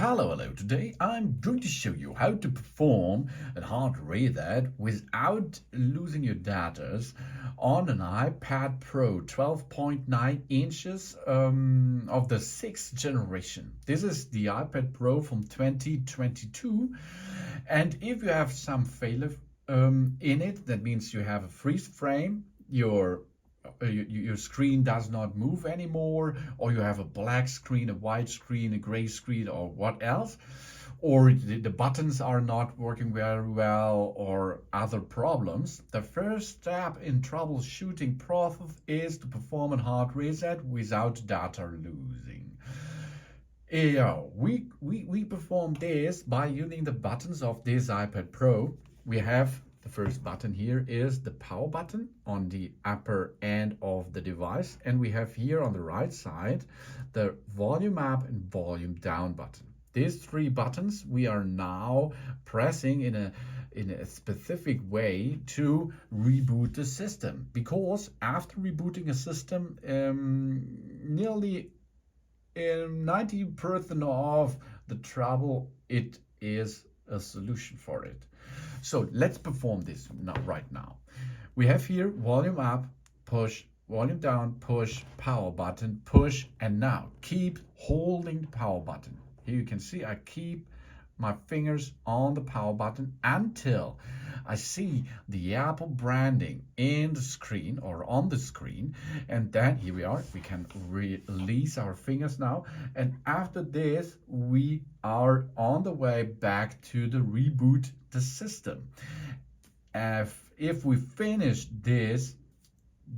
Hello. Today I'm going to show you how to perform a hard reset without losing your data on an iPad Pro 12.9 inches of the 6th generation. This is the iPad Pro from 2022. And if you have some failure in it, that means you have a freeze frame, your screen does not move anymore, or you have a black screen, a white screen, a gray screen, or what else, or the buttons are not working very well, or other problems. The first step in troubleshooting process is to perform a hard reset without data losing. We perform this by using the buttons of this iPad Pro. We have the first button here is the power button on the upper end of the device, and we have here on the right side the volume up and volume down button. These three buttons we are now pressing in a specific way to reboot the system, because after rebooting a system, nearly 90% of the trouble, it is a solution for it. So let's perform this right now. We have here volume up, push, volume down, push, power button, push, and now keep holding the power button. Here you can see I keep my fingers on the power button until I see the Apple branding in the screen or on the screen, and then here we are. We can release our fingers now, and after this we are on the way back to the reboot the system. If we finish this,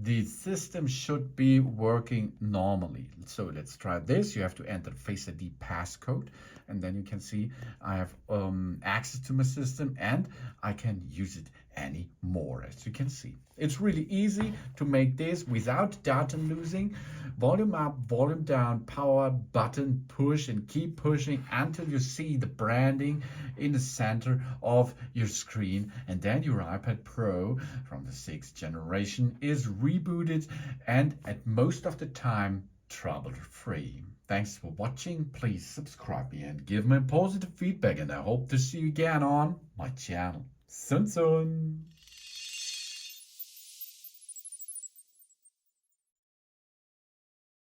the system should be working normally. So let's try this. You have to enter Face ID passcode, and then you can see I have access to my system and I can use it anymore. As you can see, it's really easy to make this without data losing. Volume up, volume down, power button, push, and keep pushing until you see the branding in the center of your screen, and then your iPad Pro from the 6th generation is rebooted, and at most of the time trouble-free. Thanks for watching. Please subscribe me and give me positive feedback, and I hope to see you again on my channel. Soon.